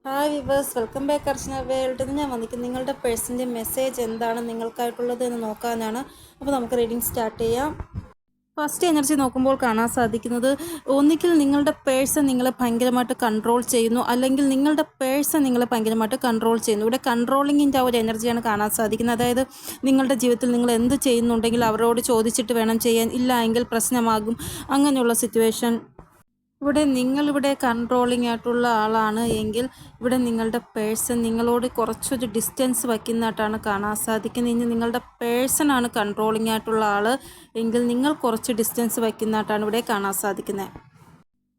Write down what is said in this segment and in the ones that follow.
Hi viewers, welcome back അർച്ചന world. ഇന്ന് ഞാൻ വന്നിരിക്കുന്നത് നിങ്ങളുടെ പേഴ്സൻ്റെ മെസ്സേജ് എന്താണ് നിങ്ങൾക്കായിട്ടുള്ളത് എന്ന് നോക്കാനാണ്. അപ്പോൾ നമുക്ക് റീഡിംഗ് സ്റ്റാർട്ട് ചെയ്യാം. ഫസ്റ്റ് എനർജി നോക്കുമ്പോൾ കാണാൻ സാധിക്കുന്നത് ഒന്നുകിൽ നിങ്ങളുടെ പേഴ്സൺ നിങ്ങളെ ഭയങ്കരമായിട്ട് കൺട്രോൾ ചെയ്യുന്നു, അല്ലെങ്കിൽ നിങ്ങളുടെ പേഴ്സൺ നിങ്ങളെ ഭയങ്കരമായിട്ട് കൺട്രോൾ ചെയ്യുന്നു. ഇവിടെ കൺട്രോളിങ്ങിൻ്റെ ആ ഒരു എനർജിയാണ് കാണാൻ സാധിക്കുന്നത്. അതായത് നിങ്ങളുടെ ജീവിതത്തിൽ നിങ്ങൾ എന്ത് ചെയ്യുന്നുണ്ടെങ്കിൽ അവരോട് ചോദിച്ചിട്ട് വേണം ചെയ്യാൻ, ഇല്ല എങ്കിൽ പ്രശ്നമാകും, അങ്ങനെയുള്ള സിറ്റുവേഷൻ. ഇവിടെ നിങ്ങളിവിടെ കൺട്രോളിംഗ് ആയിട്ടുള്ള ആളാണ് എങ്കിൽ ഇവിടെ നിങ്ങളുടെ പേഴ്സൺ നിങ്ങളോട് കുറച്ചൊരു ഡിസ്റ്റൻസ് വയ്ക്കുന്നതായിട്ടാണ് കാണാൻ സാധിക്കുന്നത്. ഇനി നിങ്ങളുടെ പേഴ്സണാണ് കൺട്രോളിംഗ് ആയിട്ടുള്ള ആൾ എങ്കിൽ നിങ്ങൾ കുറച്ച് ഡിസ്റ്റൻസ് വയ്ക്കുന്നതായിട്ടാണ് ഇവിടെ കാണാൻ സാധിക്കുന്നത്.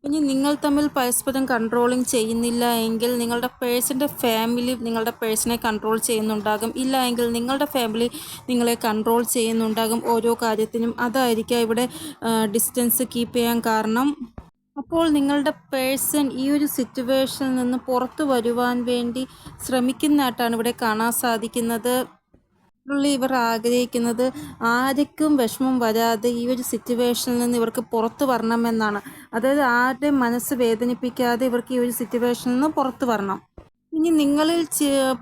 ഇനി നിങ്ങൾ തമ്മിൽ പരസ്പരം കൺട്രോളിങ് ചെയ്യുന്നില്ല എങ്കിൽ നിങ്ങളുടെ പേഴ്സൻ്റെ ഫാമിലി നിങ്ങളുടെ പേഴ്സണെ കൺട്രോൾ ചെയ്യുന്നുണ്ടാകും, ഇല്ല എങ്കിൽ നിങ്ങളുടെ ഫാമിലി നിങ്ങളെ കൺട്രോൾ ചെയ്യുന്നുണ്ടാകും ഓരോ കാര്യത്തിനും. അതായിരിക്കാം ഇവിടെ ഡിസ്റ്റൻസ് കീപ്പ് ചെയ്യാൻ കാരണം. അപ്പോൾ നിങ്ങളുടെ പേഴ്സൺ ഈ ഒരു സിറ്റുവേഷനിൽ നിന്ന് പുറത്തു വരുവാൻ വേണ്ടി ശ്രമിക്കുന്നതായിട്ടാണ് ഇവിടെ കാണാൻ സാധിക്കുന്നത്. ഇവർ ആഗ്രഹിക്കുന്നത് ആർക്കും വിഷമം വരാതെ ഈ ഒരു സിറ്റുവേഷനിൽ നിന്ന് ഇവർക്ക് പുറത്തു വരണമെന്നാണ്. അതായത് ആരുടെയും മനസ്സ് വേദനിപ്പിക്കാതെ ഇവർക്ക് ഈ ഒരു സിറ്റുവേഷനിൽ നിന്ന് പുറത്തു വരണം. ഇനി നിങ്ങളിൽ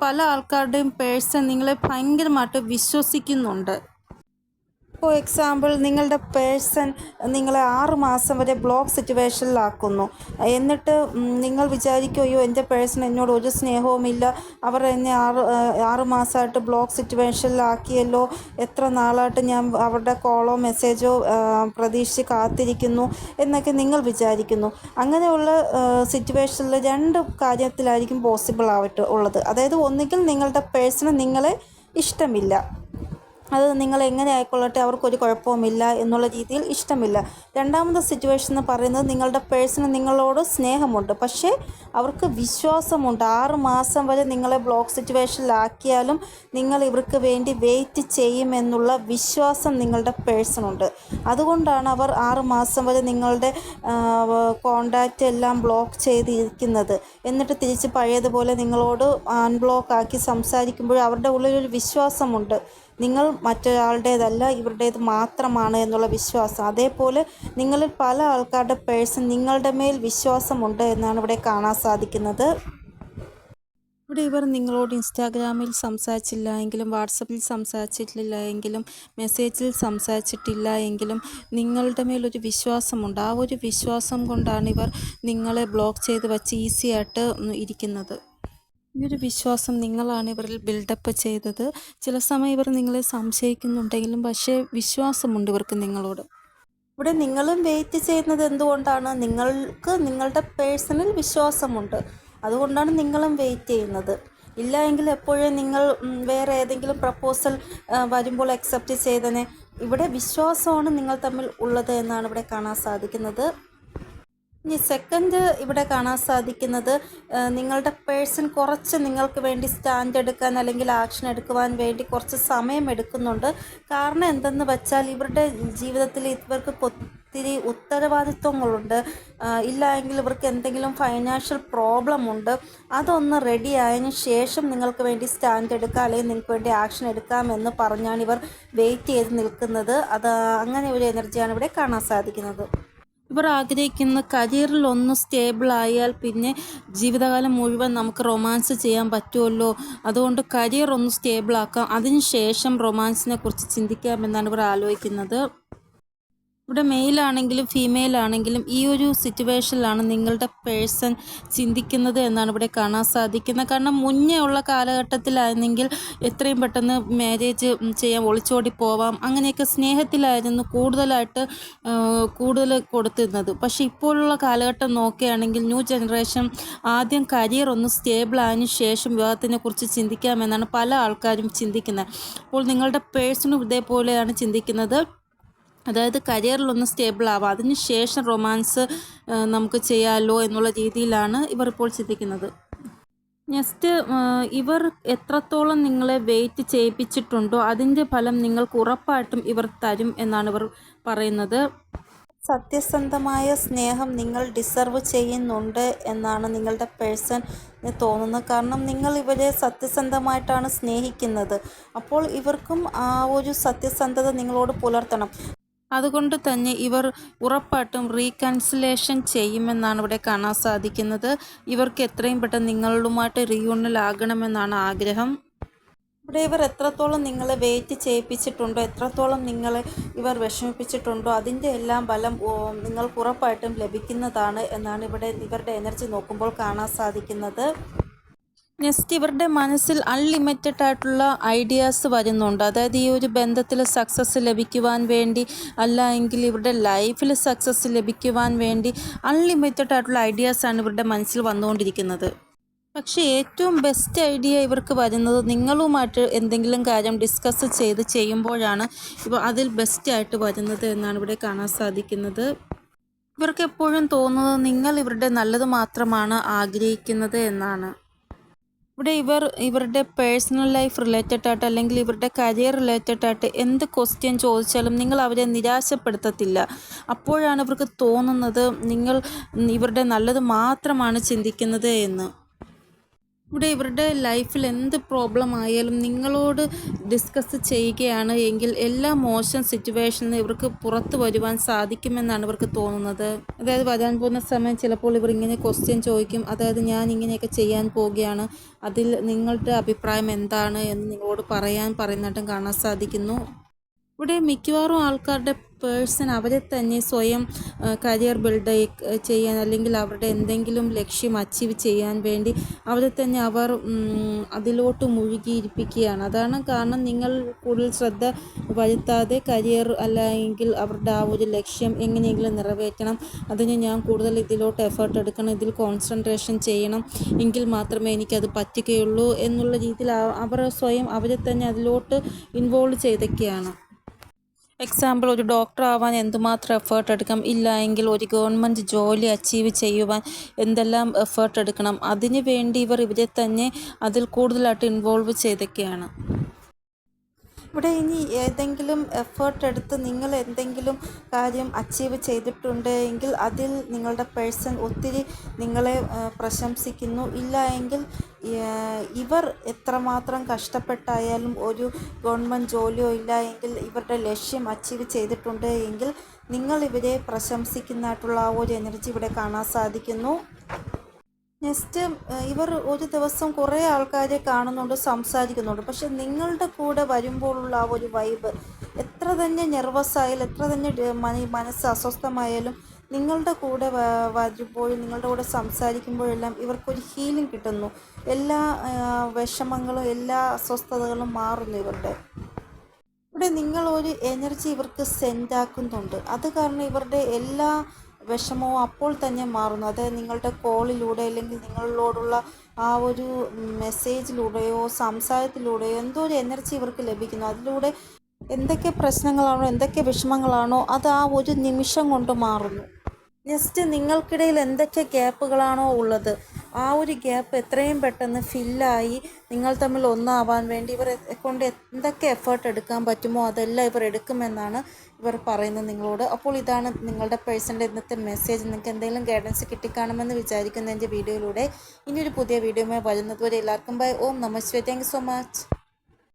പല ആൾക്കാരുടെയും പേഴ്സൺ നിങ്ങളെ ഭയങ്കരമായിട്ട് വിശ്വസിക്കുന്നുണ്ട്. ഫോർ എക്സാമ്പിൾ, നിങ്ങളുടെ പേഴ്സൺ നിങ്ങളെ 6 മാസം വരെ ബ്ലോക്ക് സിറ്റുവേഷനിലാക്കുന്നു. എന്നിട്ട് നിങ്ങൾ വിചാരിക്കുകയോ എൻ്റെ പേഴ്സൺ എന്നോട് ഒരു സ്നേഹവുമില്ല, അവർ എന്നെ ആറ് മാസമായിട്ട് ബ്ലോക്ക് സിറ്റുവേഷനിലാക്കിയല്ലോ, എത്ര നാളായിട്ട് ഞാൻ അവരുടെ കോളോ മെസ്സേജോ പ്രതീക്ഷിച്ച് കാത്തിരിക്കുന്നു എന്നൊക്കെ നിങ്ങൾ വിചാരിക്കുന്നു. അങ്ങനെയുള്ള സിറ്റുവേഷനിൽ 2 കാര്യത്തിലായിരിക്കും പോസിബിൾ ഉള്ളത്. അതായത് ഒന്നുകിൽ നിങ്ങളുടെ പേഴ്സണ് നിങ്ങളെ ഇഷ്ടമില്ല, അത് നിങ്ങൾ എങ്ങനെ ആയിക്കൊള്ളട്ടെ അവർക്കൊരു കുഴപ്പവുമില്ല എന്നുള്ള രീതിയിൽ ഇഷ്ടമില്ല. രണ്ടാമത്തെ സിറ്റുവേഷൻ എന്ന് പറയുന്നത് നിങ്ങളുടെ പേഴ്സണ് നിങ്ങളോട് സ്നേഹമുണ്ട്, പക്ഷേ അവർക്ക് വിശ്വാസമുണ്ട്. 6 മാസം വരെ നിങ്ങളെ ബ്ലോക്ക് സിറ്റുവേഷനിലാക്കിയാലും നിങ്ങൾ ഇവർക്ക് വേണ്ടി വെയിറ്റ് ചെയ്യുമെന്നുള്ള വിശ്വാസം നിങ്ങളുടെ പേഴ്സണുണ്ട്. അതുകൊണ്ടാണ് അവർ 6 മാസം വരെ നിങ്ങളുടെ കോണ്ടാക്റ്റ് എല്ലാം ബ്ലോക്ക് ചെയ്തിരിക്കുന്നത്. എന്നിട്ട് തിരിച്ച് പഴയതുപോലെ നിങ്ങളോട് അൺബ്ലോക്ക് ആക്കി സംസാരിക്കുമ്പോൾ അവരുടെ ഉള്ളിലൊരു വിശ്വാസമുണ്ട്, നിങ്ങൾ മറ്റൊരാളുടേതല്ല ഇവരുടേത് മാത്രമാണ് എന്നുള്ള വിശ്വാസം. അതേപോലെ നിങ്ങളിൽ പല ആൾക്കാരുടെ പേഴ്സൺ നിങ്ങളുടെ മേൽ വിശ്വാസമുണ്ട് എന്നാണ് ഇവിടെ കാണാൻ സാധിക്കുന്നത്. ഇവിടെ ഇവർ നിങ്ങളോട് ഇൻസ്റ്റാഗ്രാമിൽ സംസാരിച്ചില്ല എങ്കിലും, വാട്സപ്പിൽ സംസാരിച്ചിട്ടില്ല എങ്കിലും, മെസ്സേജിൽ സംസാരിച്ചിട്ടില്ല എങ്കിലും നിങ്ങളുടെ മേലൊരു വിശ്വാസമുണ്ട്. ആ ഒരു വിശ്വാസം കൊണ്ടാണ് ഇവർ നിങ്ങളെ ബ്ലോക്ക് ചെയ്ത് വച്ച് ഈസി ആയിട്ട് ഇരിക്കുന്നത്. ഈ ഒരു വിശ്വാസം നിങ്ങളാണ് ഇവരിൽ ബിൽഡപ്പ് ചെയ്തത്. ചില സമയം ഇവർ നിങ്ങളെ സംശയിക്കുന്നുണ്ടെങ്കിലും പക്ഷേ വിശ്വാസമുണ്ട് ഇവർക്ക് നിങ്ങളോട്. ഇവിടെ നിങ്ങളും വെയിറ്റ് ചെയ്യുന്നത് എന്തുകൊണ്ടാണ്? നിങ്ങൾക്ക് നിങ്ങളുടെ പേഴ്സണിൽ വിശ്വാസമുണ്ട്, അതുകൊണ്ടാണ് നിങ്ങളും വെയിറ്റ് ചെയ്യുന്നത്. ഇല്ല എങ്കിൽ എപ്പോഴും നിങ്ങൾ വേറെ ഏതെങ്കിലും പ്രപ്പോസൽ വരുമ്പോൾ അക്സെപ്റ്റ് ചെയ്തനെ. ഇവിടെ വിശ്വാസമാണ് നിങ്ങൾ തമ്മിൽ ഉള്ളത് എന്നാണ് ഇവിടെ കാണാൻ സാധിക്കുന്നത്. ഇനി സെക്കൻഡ് ഇവിടെ കാണാൻ സാധിക്കുന്നത് നിങ്ങളുടെ പേഴ്സൺ കുറച്ച് നിങ്ങൾക്ക് വേണ്ടി സ്റ്റാൻഡ് എടുക്കാൻ അല്ലെങ്കിൽ ആക്ഷൻ എടുക്കുവാൻ വേണ്ടി കുറച്ച് സമയം എടുക്കുന്നുണ്ട്. കാരണം എന്തെന്ന് വെച്ചാൽ ഇവരുടെ ജീവിതത്തിൽ ഇവർക്ക് ഒത്തിരി ഉത്തരവാദിത്വങ്ങളുണ്ട്, ഇല്ല എങ്കിൽ ഇവർക്ക് എന്തെങ്കിലും ഫൈനാൻഷ്യൽ പ്രോബ്ലം ഉണ്ട്. അതൊന്ന് റെഡി ആയതിനു ശേഷം നിങ്ങൾക്ക് വേണ്ടി സ്റ്റാൻഡ് എടുക്കാം അല്ലെങ്കിൽ നിങ്ങൾക്ക് വേണ്ടി ആക്ഷൻ എടുക്കാമെന്ന് പറഞ്ഞാണ് ഇവർ വെയിറ്റ് ചെയ്ത് നിൽക്കുന്നത്. അങ്ങനെ ഒരു എനർജിയാണ് ഇവിടെ കാണാൻ സാധിക്കുന്നത്. ഇവർ ആഗ്രഹിക്കുന്ന കരിയറിൽ ഒന്ന് സ്റ്റേബിൾ ആയാൽ പിന്നെ ജീവിതകാലം മുഴുവൻ നമുക്ക് റൊമാൻസ് ചെയ്യാൻ പറ്റുമല്ലോ, അതുകൊണ്ട് കരിയർ ഒന്ന് സ്റ്റേബിൾ ആക്കാം, അതിനുശേഷം റൊമാൻസിനെ കുറിച്ച് ചിന്തിക്കാമെന്നാണ് ഇവർ ആലോചിക്കുന്നത്. ഇവിടെ മെയിലാണെങ്കിലും ഫീമെയിൽ ആണെങ്കിലും ഈ ഒരു സിറ്റുവേഷനിലാണ് നിങ്ങളുടെ പേഴ്സൺ ചിന്തിക്കുന്നത് എന്നാണ് ഇവിടെ കാണാൻ സാധിക്കുന്നത്. കാരണം മുന്നേ ഉള്ള കാലഘട്ടത്തിലായിരുന്നെങ്കിൽ എത്രയും പെട്ടെന്ന് മാരേജ് ചെയ്യാൻ ഒളിച്ചോടി പോവാം, അങ്ങനെയൊക്കെ സ്നേഹത്തിലായിരുന്നു കൂടുതൽ കൊടുത്തിരുന്നത്. പക്ഷേ ഇപ്പോഴുള്ള കാലഘട്ടം നോക്കുകയാണെങ്കിൽ ന്യൂ ജനറേഷൻ ആദ്യം കരിയർ ഒന്ന് സ്റ്റേബിൾ ആയതിനു ശേഷം വിവാഹത്തിനെ കുറിച്ച് ചിന്തിക്കാമെന്നാണ് പല ആൾക്കാരും ചിന്തിക്കുന്നത്. അപ്പോൾ നിങ്ങളുടെ പേഴ്സണും ഇതേപോലെയാണ് ചിന്തിക്കുന്നത്. അതായത് കരിയറിലൊന്ന് സ്റ്റേബിൾ ആവാം, അതിന് ശേഷം റൊമാൻസ് നമുക്ക് ചെയ്യാമല്ലോ എന്നുള്ള രീതിയിലാണ് ഇവർ ഇപ്പോൾ ചിന്തിക്കുന്നത്. നെക്സ്റ്റ്, ഇവർ എത്രത്തോളം നിങ്ങളെ വെയിറ്റ് ചെയ്യിപ്പിച്ചിട്ടുണ്ടോ അതിൻ്റെ ഫലം നിങ്ങൾക്ക് ഉറപ്പായിട്ടും ഇവർ തരും എന്നാണ് ഇവർ പറയുന്നത്. സത്യസന്ധമായ സ്നേഹം നിങ്ങൾ ഡിസർവ് ചെയ്യുന്നുണ്ട് എന്നാണ് നിങ്ങളുടെ പേഴ്സണ് തോന്നുന്നത്. കാരണം നിങ്ങൾ ഇവരെ സത്യസന്ധമായിട്ടാണ് സ്നേഹിക്കുന്നത്. അപ്പോൾ ഇവർക്കും ആ ഒരു സത്യസന്ധത നിങ്ങളോട് പുലർത്തണം. അതുകൊണ്ട് തന്നെ ഇവർ ഉറപ്പായിട്ടും റീകൺസിലേഷൻ ചെയ്യുമെന്നാണ് ഇവിടെ കാണാൻ സാധിക്കുന്നത്. ഇവർക്ക് എത്രയും പെട്ടെന്ന് നിങ്ങളുമായിട്ട് റീയൂണിയൻ ആകണമെന്നാണ് ആഗ്രഹം. ഇവിടെ ഇവർ എത്രത്തോളം നിങ്ങളെ വെയിറ്റ് ചെയ്യിപ്പിച്ചിട്ടുണ്ടോ, എത്രത്തോളം നിങ്ങളെ ഇവർ വിഷമിപ്പിച്ചിട്ടുണ്ടോ, അതിൻ്റെ എല്ലാം ഫലം നിങ്ങൾക്ക് ഉറപ്പായിട്ടും ലഭിക്കുന്നതാണ് എന്നാണ് ഇവിടെ ഇവരുടെ എനർജി നോക്കുമ്പോൾ കാണാൻ സാധിക്കുന്നത്. നെക്സ്റ്റ് ഇവരുടെ മനസ്സിൽ അൺലിമിറ്റഡ് ആയിട്ടുള്ള ഐഡിയാസ് വരുന്നുണ്ട്. അതായത് ഈ ഒരു ബന്ധത്തിൽ സക്സസ് ലഭിക്കുവാൻ വേണ്ടി, അല്ല എങ്കിൽ ഇവരുടെ ലൈഫിൽ സക്സസ് ലഭിക്കുവാൻ വേണ്ടി അൺലിമിറ്റഡ് ആയിട്ടുള്ള ഐഡിയാസാണ് ഇവരുടെ മനസ്സിൽ വന്നുകൊണ്ടിരിക്കുന്നത്. പക്ഷേ ഏറ്റവും ബെസ്റ്റ് ഐഡിയ ഇവർക്ക് വരുന്നത് നിങ്ങളുമായിട്ട് എന്തെങ്കിലും കാര്യം ഡിസ്കസ് ചെയ്യുമ്പോഴാണ് അതിൽ ബെസ്റ്റായിട്ട് വരുന്നത് എന്നാണ് ഇവിടെ കാണാൻ സാധിക്കുന്നത്. ഇവർക്ക് എപ്പോഴും തോന്നുന്നത് നിങ്ങൾ ഇവരുടെ നല്ലത് മാത്രമാണ് ആഗ്രഹിക്കുന്നത് എന്നാണ്. ഇവിടെ ഇവരുടെ പേഴ്സണൽ ലൈഫ് റിലേറ്റഡ് ആയിട്ട് അല്ലെങ്കിൽ ഇവരുടെ കരിയർ റിലേറ്റഡ് ആയിട്ട് എന്ത് ക്വസ്റ്റ്യൻ ചോദിച്ചാലും നിങ്ങൾ അവരെ നിരാശപ്പെടുത്തത്തില്ല. അപ്പോഴാണ് ഇവർക്ക് തോന്നുന്നത് നിങ്ങൾ ഇവരുടെ നല്ലത് മാത്രമാണ് ചിന്തിക്കുന്നത് എന്ന്. ഇവിടെ ഇവരുടെ ലൈഫിൽ എന്ത് പ്രോബ്ലം ആയാലും നിങ്ങളോട് ഡിസ്കസ് ചെയ്യുകയാണ് എങ്കിൽ എല്ലാ മോശം സിറ്റുവേഷനിൽ ഇവർക്ക് പുറത്തു വരുവാൻ സാധിക്കുമെന്നാണ് ഇവർക്ക് തോന്നുന്നത്. അതായത് വരാൻ പോകുന്ന സമയം ചിലപ്പോൾ ഇവർ ഇങ്ങനെ ക്വസ്റ്റ്യൻ ചോദിക്കും. അതായത് ഞാൻ ഇങ്ങനെയൊക്കെ ചെയ്യാൻ പോവുകയാണ്, അതിൽ നിങ്ങളുടെ അഭിപ്രായം എന്താണ് എന്ന് നിങ്ങളോട് പറയുന്നതായിട്ടും കാണാൻ സാധിക്കുന്നു. ഇവിടെ മിക്കവാറും ആൾക്കാരുടെ പേഴ്സൺ അവരെ തന്നെ സ്വയം കരിയർ ബിൽഡ് ചെയ്യാൻ അല്ലെങ്കിൽ അവരുടെ എന്തെങ്കിലും ലക്ഷ്യം അച്ചീവ് ചെയ്യാൻ വേണ്ടി അവരെ തന്നെ അവർ അതിലോട്ട് മുഴുകിയിരിപ്പിക്കുകയാണ്. അതാണ് കാരണം നിങ്ങൾ കൂടുതൽ ശ്രദ്ധ വരുത്താതെ കരിയർ അല്ലെങ്കിൽ അവരുടെ ആ ഒരു ലക്ഷ്യം എങ്ങനെയെങ്കിലും നിറവേറ്റണം, അതിന് ഞാൻ കൂടുതൽ ഇതിലോട്ട് എഫേർട്ട് എടുക്കണം, ഇതിൽ കോൺസെൻട്രേഷൻ ചെയ്യണം, എങ്കിൽ മാത്രമേ എനിക്കത് പറ്റുകയുള്ളൂ എന്നുള്ള രീതിയിൽ അവർ സ്വയം അവരെ തന്നെ അതിലോട്ട് ഇൻവോൾവ് ചെയ്തൊക്കെയാണ്. എക്സാമ്പിൾ, ഒരു ഡോക്ടർ ആവാൻ എന്തുമാത്രം എഫേർട്ട് എടുക്കാം, ഇല്ല എങ്കിൽ ഒരു ഗവൺമെൻറ് ജോലി അച്ചീവ് ചെയ്യുവാൻ എന്തെല്ലാം എഫേർട്ട് എടുക്കണം, അതിനു വേണ്ടി ഇവരെ തന്നെ അതിൽ കൂടുതലായിട്ട് ഇൻവോൾവ് ചെയ്തൊക്കെയാണ്. ഇവിടെ ഇനി ഏതെങ്കിലും എഫേർട്ട് എടുത്ത് നിങ്ങൾ എന്തെങ്കിലും കാര്യം അച്ചീവ് ചെയ്തിട്ടുണ്ട് എങ്കിൽ അതിൽ നിങ്ങളുടെ പേഴ്സൺ ഒത്തിരി നിങ്ങളെ പ്രശംസിക്കുന്നു. ഇല്ല എങ്കിൽ ഇവർ എത്രമാത്രം കഷ്ടപ്പെട്ടായാലും ഒരു ഗവൺമെൻറ് ജോലിയോ ഇല്ല എങ്കിൽ ഇവരുടെ ലക്ഷ്യം അച്ചീവ് ചെയ്തിട്ടുണ്ട് എങ്കിൽ നിങ്ങൾ ഇവരെ പ്രശംസിക്കുന്നതായിട്ടുള്ള ആ ഒരു എനർജി ഇവിടെ കാണാൻ സാധിക്കുന്നു. നെക്സ്റ്റ് ഇവർ ഒരു ദിവസം കുറേ ആൾക്കാരെ കാണുന്നുണ്ട്, സംസാരിക്കുന്നുണ്ട്. പക്ഷെ നിങ്ങളുടെ കൂടെ വരുമ്പോഴുള്ള ആ ഒരു വൈബ്, എത്ര തന്നെ നെർവസ് ആയാലും എത്ര തന്നെ മനസ്സ് അസ്വസ്ഥമായാലും നിങ്ങളുടെ കൂടെ വരുമ്പോഴും നിങ്ങളുടെ കൂടെ സംസാരിക്കുമ്പോഴെല്ലാം ഇവർക്കൊരു ഹീലിംഗ് കിട്ടുന്നു. എല്ലാ വിഷമങ്ങളും എല്ലാ അസ്വസ്ഥതകളും മാറുന്നു ഇവരുടെ. ഇവിടെ നിങ്ങളൊരു എനർജി ഇവർക്ക് സെൻഡാക്കുന്നുണ്ട്. അത് കാരണം ഇവരുടെ എല്ലാ വിഷമവും അപ്പോൾ തന്നെ മാറുന്നു. അതായത് നിങ്ങളുടെ കോളിലൂടെ അല്ലെങ്കിൽ നിങ്ങളോടുള്ള ആ ഒരു മെസ്സേജിലൂടെയോ സംസാരത്തിലൂടെയോ എന്തോ ഒരു എനർജി ഇവർക്ക് ലഭിക്കുന്നു. അതിലൂടെ എന്തൊക്കെ പ്രശ്നങ്ങളാണോ എന്തൊക്കെ വിഷമങ്ങളാണോ അത് ആ ഒരു നിമിഷം കൊണ്ട് മാറുന്നു. നെക്സ്റ്റ് നിങ്ങൾക്കിടയിൽ എന്തൊക്കെ ഗ്യാപ്പുകളാണോ ഉള്ളത് ആ ഒരു ഗ്യാപ്പ് എത്രയും പെട്ടെന്ന് ഫില്ലായി നിങ്ങൾ തമ്മിൽ ഒന്നാവാൻ വേണ്ടി ഇവർ കൊണ്ട് എന്തൊക്കെ എഫേർട്ട് എടുക്കാൻ പറ്റുമോ അതെല്ലാം ഇവർ എടുക്കുമെന്നാണ് ഇവർ പറയുന്നത് നിങ്ങളോട്. അപ്പോൾ ഇതാണ് നിങ്ങളുടെ പേഴ്സൻ്റെ ഇന്നത്തെ മെസ്സേജ്. നിങ്ങൾക്ക് എന്തെങ്കിലും ഗൈഡൻസ് കിട്ടിക്കാണുമെന്ന് വിചാരിക്കുന്ന എൻ്റെ വീഡിയോയിലൂടെ. ഇനിയൊരു പുതിയ വീഡിയോയുമായി വരുന്നതുവരെ എല്ലാവർക്കും ബൈ. ഓം നമസ്തേ. Thank you so much.